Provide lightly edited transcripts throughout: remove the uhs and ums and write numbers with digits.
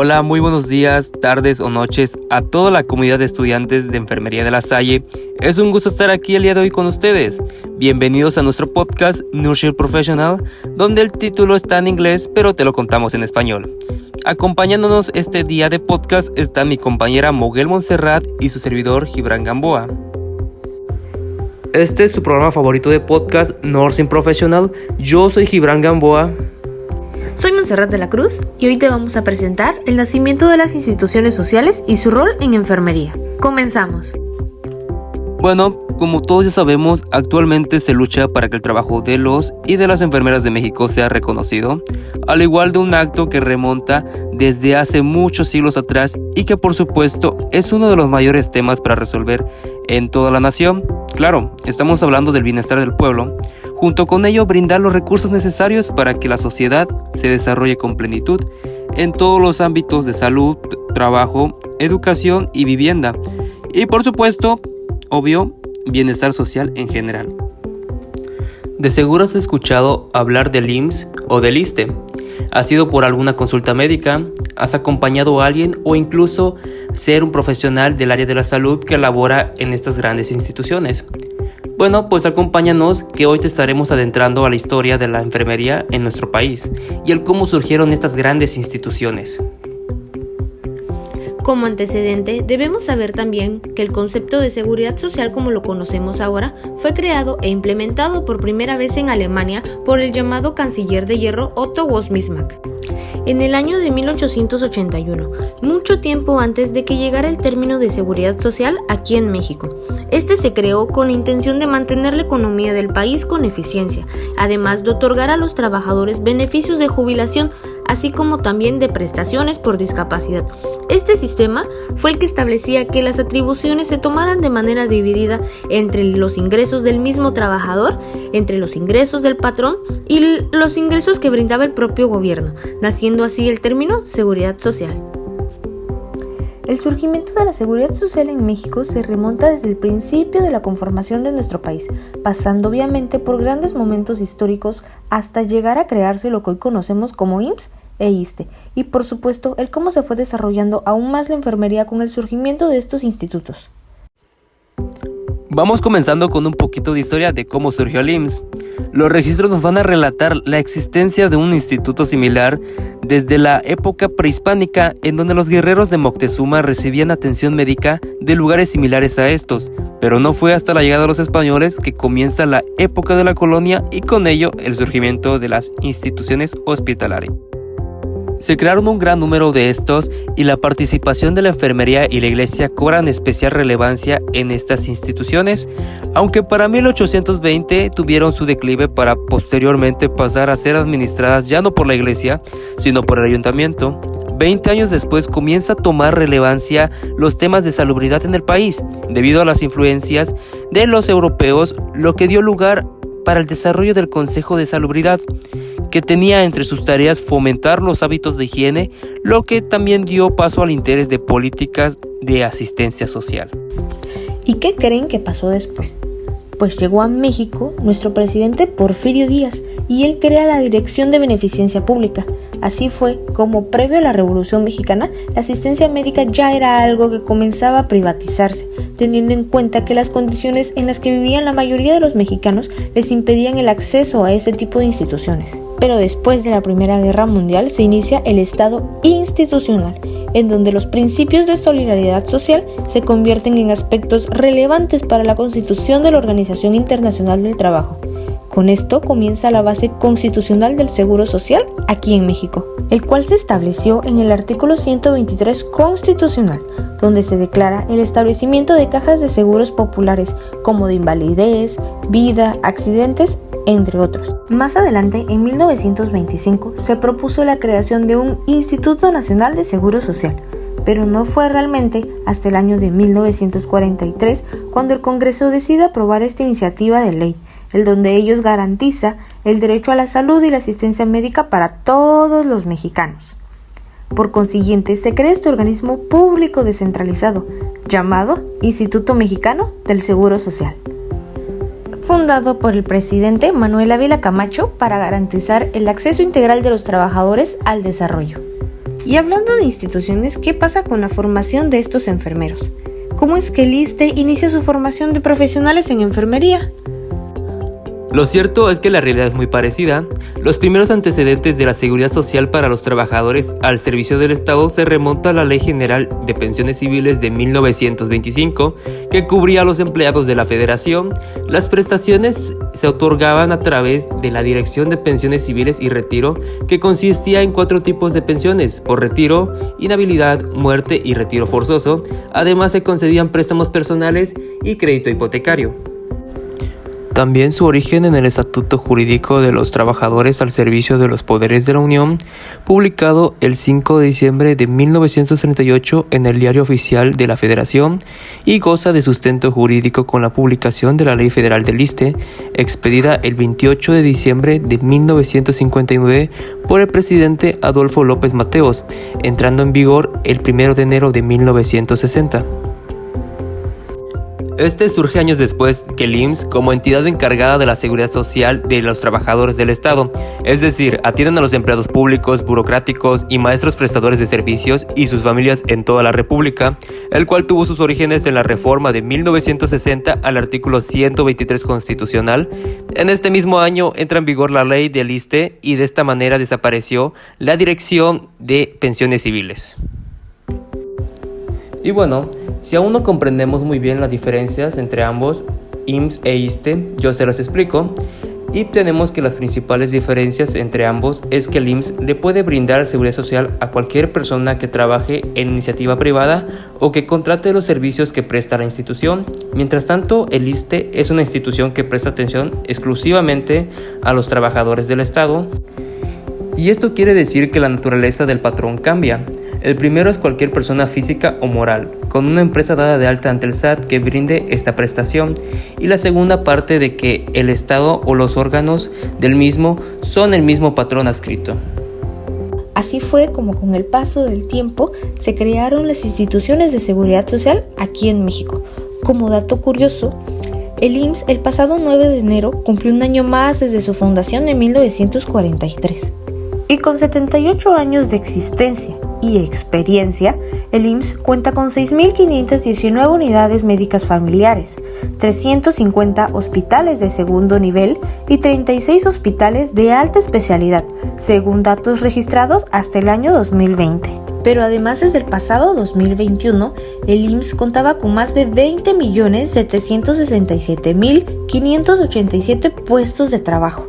Hola, muy buenos días, tardes o noches a toda la comunidad de estudiantes de Enfermería de La Salle. Es un gusto estar aquí el día de hoy con ustedes. Bienvenidos a nuestro podcast Nurture Professional, donde el título está en inglés, pero te lo contamos en español. Acompañándonos este día de podcast está mi compañera Moguel Montserrat y su servidor Gibran Gamboa. Este es su programa favorito de podcast, Nursing Professional. Yo soy Gibran Gamboa. Soy Montserrat de la Cruz y hoy te vamos a presentar el nacimiento de las instituciones sociales y su rol en enfermería. Comenzamos. Bueno, como todos ya sabemos, actualmente se lucha para que el trabajo de los y de las enfermeras de México sea reconocido, al igual de un acto que remonta desde hace muchos siglos atrás y que por supuesto es uno de los mayores temas para resolver en toda la nación. Claro, estamos hablando del bienestar del pueblo, junto con ello brindar los recursos necesarios para que la sociedad se desarrolle con plenitud en todos los ámbitos de salud, trabajo, educación y vivienda. Y por supuesto, obvio, bienestar social en general. De seguro has escuchado hablar del IMSS o del ISSSTE. ¿Has ido por alguna consulta médica? ¿Has acompañado a alguien o incluso ser un profesional del área de la salud que labora en estas grandes instituciones? Bueno, pues acompáñanos que hoy te estaremos adentrando a la historia de la enfermería en nuestro país y el cómo surgieron estas grandes instituciones. Como antecedente, debemos saber también que el concepto de seguridad social como lo conocemos ahora fue creado e implementado por primera vez en Alemania por el llamado canciller de hierro Otto von Bismarck en el año de 1881, mucho tiempo antes de que llegara el término de seguridad social aquí en México. Este se creó con la intención de mantener la economía del país con eficiencia, además de otorgar a los trabajadores beneficios de jubilación, así como también de prestaciones por discapacidad. Este sistema fue el que establecía que las atribuciones se tomaran de manera dividida entre los ingresos del mismo trabajador, entre los ingresos del patrón y los ingresos que brindaba el propio gobierno, naciendo así el término seguridad social. El surgimiento de la seguridad social en México se remonta desde el principio de la conformación de nuestro país, pasando obviamente por grandes momentos históricos hasta llegar a crearse lo que hoy conocemos como IMSS e ISSSTE, y por supuesto el cómo se fue desarrollando aún más la enfermería con el surgimiento de estos institutos. Vamos comenzando con un poquito de historia de cómo surgió el IMSS. Los registros nos van a relatar la existencia de un instituto similar desde la época prehispánica, en donde los guerreros de Moctezuma recibían atención médica de lugares similares a estos, pero no fue hasta la llegada de los españoles que comienza la época de la colonia y con ello el surgimiento de las instituciones hospitalarias. Se crearon un gran número de estos y la participación de la enfermería y la iglesia cobran especial relevancia en estas instituciones, aunque para 1820 tuvieron su declive para posteriormente pasar a ser administradas ya no por la iglesia, sino por el ayuntamiento. 20 años después comienza a tomar relevancia los temas de salubridad en el país, debido a las influencias de los europeos, lo que dio lugar para el desarrollo del Consejo de Salubridad, que tenía entre sus tareas fomentar los hábitos de higiene, lo que también dio paso al interés de políticas de asistencia social. ¿Y qué creen que pasó después? Pues llegó a México nuestro presidente Porfirio Díaz y él crea la Dirección de Beneficencia Pública. Así fue como previo a la Revolución Mexicana, la asistencia médica ya era algo que comenzaba a privatizarse, teniendo en cuenta que las condiciones en las que vivían la mayoría de los mexicanos les impedían el acceso a ese tipo de instituciones. Pero después de la Primera Guerra Mundial se inicia el Estado institucional, en donde los principios de solidaridad social se convierten en aspectos relevantes para la constitución de la Organización Internacional del Trabajo. Con esto comienza la base constitucional del Seguro Social aquí en México, el cual se estableció en el artículo 123 constitucional, donde se declara el establecimiento de cajas de seguros populares como de invalidez, vida, accidentes, entre otros. Más adelante, en 1925, se propuso la creación de un Instituto Nacional de Seguro Social, pero no fue realmente hasta el año de 1943 cuando el Congreso decide aprobar esta iniciativa de ley, el donde ellos garantiza el derecho a la salud y la asistencia médica para todos los mexicanos. Por consiguiente, se crea este organismo público descentralizado, llamado Instituto Mexicano del Seguro Social, fundado por el presidente Manuel Ávila Camacho para garantizar el acceso integral de los trabajadores al desarrollo. Y hablando de instituciones, ¿qué pasa con la formación de estos enfermeros? ¿Cómo es que el ISSSTE inicia su formación de profesionales en enfermería? Lo cierto es que la realidad es muy parecida. Los primeros antecedentes de la seguridad social para los trabajadores al servicio del Estado se remonta a la Ley General de Pensiones Civiles de 1925, que cubría a los empleados de la Federación. Las prestaciones se otorgaban a través de la Dirección de Pensiones Civiles y Retiro, que consistía en 4 tipos de pensiones: por retiro, inhabilidad, muerte y retiro forzoso. Además, se concedían préstamos personales y crédito hipotecario. También su origen en el Estatuto Jurídico de los Trabajadores al Servicio de los Poderes de la Unión, publicado el 5 de diciembre de 1938 en el Diario Oficial de la Federación, y goza de sustento jurídico con la publicación de la Ley Federal del ISSSTE, expedida el 28 de diciembre de 1959 por el presidente Adolfo López Mateos, entrando en vigor el 1 de enero de 1960. Este surge años después que el IMSS como entidad encargada de la seguridad social de los trabajadores del Estado, es decir, atienden a los empleados públicos, burocráticos y maestros prestadores de servicios y sus familias en toda la República, el cual tuvo sus orígenes en la reforma de 1960 al artículo 123 constitucional. En este mismo año entra en vigor la ley del ISSSTE y de esta manera desapareció la Dirección de Pensiones Civiles. Y bueno, si aún no comprendemos muy bien las diferencias entre ambos, IMSS e ISSSTE, yo se las explico. Y tenemos que las principales diferencias entre ambos es que el IMSS le puede brindar seguridad social a cualquier persona que trabaje en iniciativa privada o que contrate los servicios que presta la institución. Mientras tanto, el ISSSTE es una institución que presta atención exclusivamente a los trabajadores del Estado. Y esto quiere decir que la naturaleza del patrón cambia. El primero es cualquier persona física o moral, con una empresa dada de alta ante el SAT que brinde esta prestación, y la segunda parte de que el Estado o los órganos del mismo son el mismo patrón adscrito. Así fue como con el paso del tiempo se crearon las instituciones de seguridad social aquí en México. Como dato curioso, el IMSS el pasado 9 de enero cumplió un año más desde su fundación en 1943. Y con 78 años de existencia y experiencia, el IMSS cuenta con 6.519 unidades médicas familiares, 350 hospitales de segundo nivel y 36 hospitales de alta especialidad, según datos registrados hasta el año 2020. Pero además, desde el pasado 2021, el IMSS contaba con más de 20.767.587 puestos de trabajo,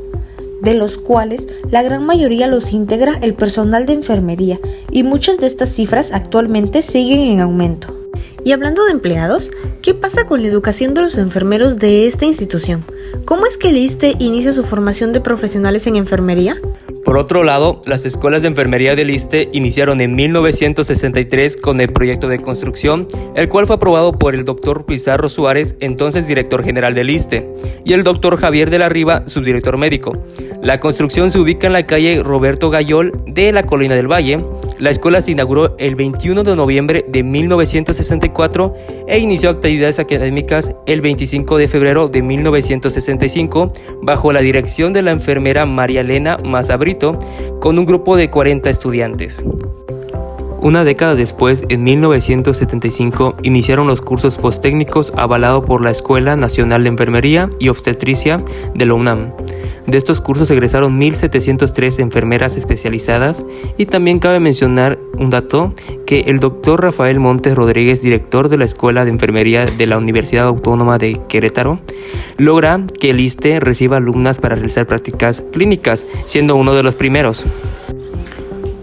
de los cuales la gran mayoría los integra el personal de enfermería, y muchas de estas cifras actualmente siguen en aumento. Y hablando de empleados, ¿qué pasa con la educación de los enfermeros de esta institución? ¿Cómo es que el ISSSTE inicia su formación de profesionales en enfermería? Por otro lado, las escuelas de enfermería del ISSSTE iniciaron en 1963 con el proyecto de construcción, el cual fue aprobado por el Dr. Pizarro Suárez, entonces director general del ISSSTE, y el Dr. Javier de la Riva, subdirector médico. La construcción se ubica en la calle Roberto Gayol de la Colina del Valle. La escuela se inauguró el 21 de noviembre de 1964 e inició actividades académicas el 25 de febrero de 1965 bajo la dirección de la enfermera María Elena Mazabrito, con un grupo de 40 estudiantes. Una década después, en 1975, iniciaron los cursos posttécnicos avalados por la Escuela Nacional de Enfermería y Obstetricia de la UNAM. De estos cursos egresaron 1.703 enfermeras especializadas, y también cabe mencionar un dato, que el doctor Rafael Montes Rodríguez, director de la Escuela de Enfermería de la Universidad Autónoma de Querétaro, logra que el ISSSTE reciba alumnas para realizar prácticas clínicas, siendo uno de los primeros.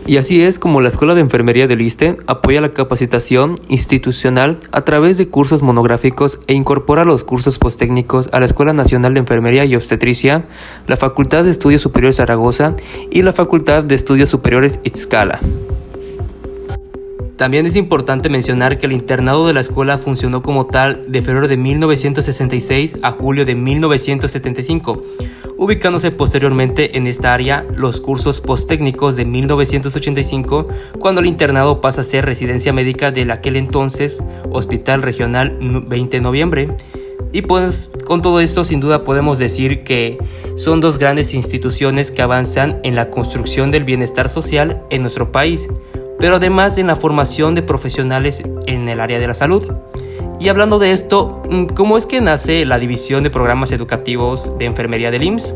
Y así es como la Escuela de Enfermería del ISSSTE apoya la capacitación institucional a través de cursos monográficos e incorpora los cursos posttécnicos a la Escuela Nacional de Enfermería y Obstetricia, la Facultad de Estudios Superiores Zaragoza y la Facultad de Estudios Superiores Ixcala. También es importante mencionar que el internado de la escuela funcionó como tal de febrero de 1966 a julio de 1975, ubicándose posteriormente en esta área los cursos posttécnicos de 1985, cuando el internado pasa a ser residencia médica del aquel entonces Hospital Regional 20 de Noviembre. Y pues con todo esto sin duda podemos decir que son dos grandes instituciones que avanzan en la construcción del bienestar social en nuestro país. pero además en la formación de profesionales en el área de la salud. Y hablando de esto, ¿cómo es que nace la División de Programas Educativos de Enfermería del IMSS?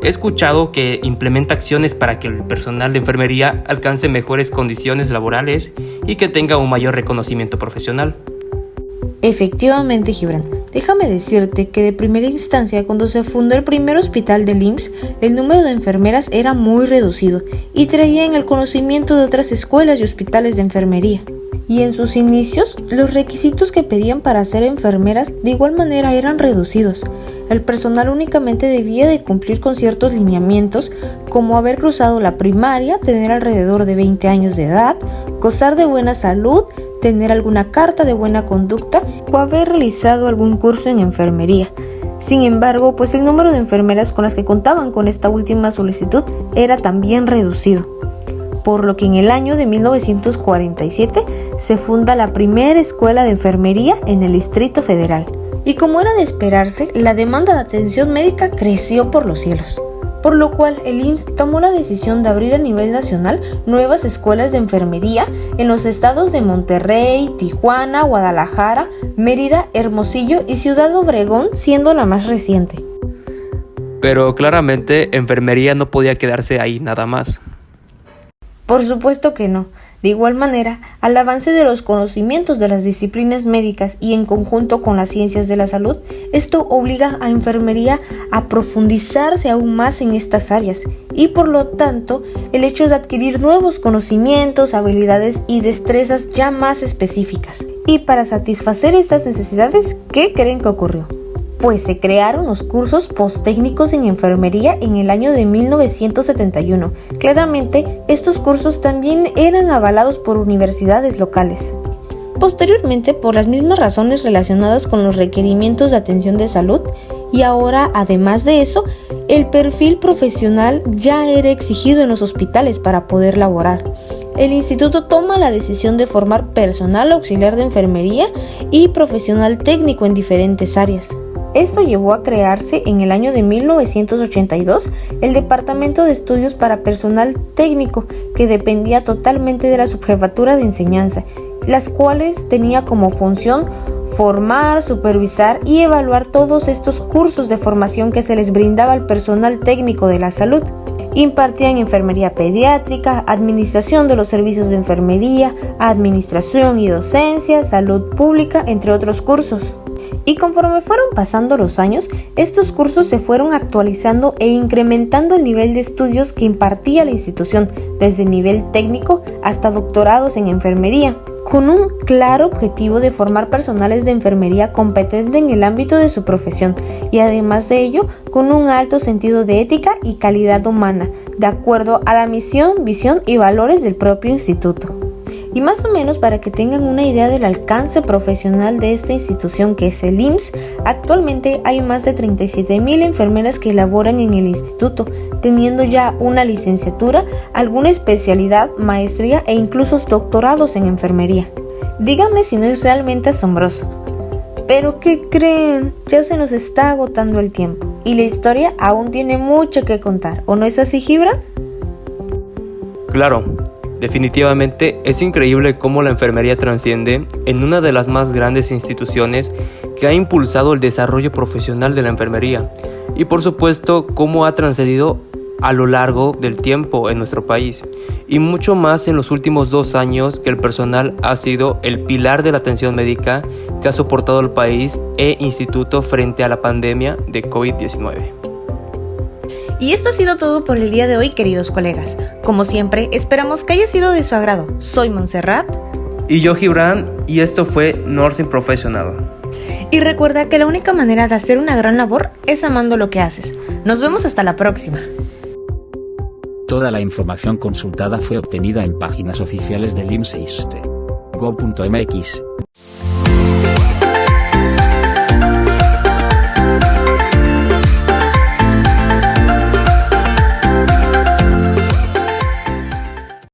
He escuchado que implementa acciones para que el personal de enfermería alcance mejores condiciones laborales y que tenga un mayor reconocimiento profesional. Efectivamente, Gibran. Déjame decirte que de primera instancia, cuando se fundó el primer hospital del IMSS, el número de enfermeras era muy reducido y traían el conocimiento de otras escuelas y hospitales de enfermería. Y en sus inicios, los requisitos que pedían para ser enfermeras de igual manera eran reducidos. El personal únicamente debía de cumplir con ciertos lineamientos, como haber cruzado la primaria, tener alrededor de 20 años de edad, gozar de buena salud, tener alguna carta de buena conducta o haber realizado algún curso en enfermería. Sin embargo, pues el número de enfermeras con las que contaban con esta última solicitud era también reducido, por lo que en el año de 1947 se funda la primera escuela de enfermería en el Distrito Federal. Y como era de esperarse, la demanda de atención médica creció por los cielos, por lo cual el IMSS tomó la decisión de abrir a nivel nacional nuevas escuelas de enfermería en los estados de Monterrey, Tijuana, Guadalajara, Mérida, Hermosillo y Ciudad Obregón, siendo la más reciente. Pero claramente enfermería no podía quedarse ahí nada más. Por supuesto que no. De igual manera, al avance de los conocimientos de las disciplinas médicas y en conjunto con las ciencias de la salud, esto obliga a enfermería a profundizarse aún más en estas áreas y por lo tanto, el hecho de adquirir nuevos conocimientos, habilidades y destrezas ya más específicas. Y para satisfacer estas necesidades, ¿qué creen que ocurrió? Pues se crearon los cursos posttécnicos en enfermería en el año de 1971. Claramente, estos cursos también eran avalados por universidades locales. Posteriormente, por las mismas razones relacionadas con los requerimientos de atención de salud, y ahora, además de eso, el perfil profesional ya era exigido en los hospitales para poder laborar. El instituto toma la decisión de formar personal auxiliar de enfermería y profesional técnico en diferentes áreas. Esto llevó a crearse en el año de 1982 el Departamento de Estudios para Personal Técnico, que dependía totalmente de la Subjefatura de Enseñanza, las cuales tenía como función formar, supervisar y evaluar todos estos cursos de formación que se les brindaba al personal técnico de la salud. Impartían enfermería pediátrica, administración de los servicios de enfermería, administración y docencia, salud pública, entre otros cursos. Y conforme fueron pasando los años, estos cursos se fueron actualizando e incrementando el nivel de estudios que impartía la institución, desde nivel técnico hasta doctorados en enfermería, con un claro objetivo de formar personales de enfermería competente en el ámbito de su profesión y además de ello, con un alto sentido de ética y calidad humana, de acuerdo a la misión, visión y valores del propio instituto. Y más o menos para que tengan una idea del alcance profesional de esta institución que es el IMSS, actualmente hay más de 37,000 enfermeras que laboran en el instituto, teniendo ya una licenciatura, alguna especialidad, maestría e incluso doctorados en enfermería. Díganme si no es realmente asombroso. Pero ¿qué creen? Ya se nos está agotando el tiempo y la historia aún tiene mucho que contar, ¿o no es así, Gibran? Claro. Definitivamente es increíble cómo la enfermería trasciende en una de las más grandes instituciones que ha impulsado el desarrollo profesional de la enfermería y por supuesto cómo ha trascendido a lo largo del tiempo en nuestro país y mucho más en los últimos 2 años que el personal ha sido el pilar de la atención médica que ha soportado el país e instituto frente a la pandemia de COVID-19. Y esto ha sido todo por el día de hoy, queridos colegas. Como siempre, esperamos que haya sido de su agrado. Soy Montserrat. Y yo, Gibran, y esto fue Nursing Professional. Y recuerda que la única manera de hacer una gran labor es amando lo que haces. Nos vemos hasta la próxima. Toda la información consultada fue obtenida en páginas oficiales del IMSS. go.mx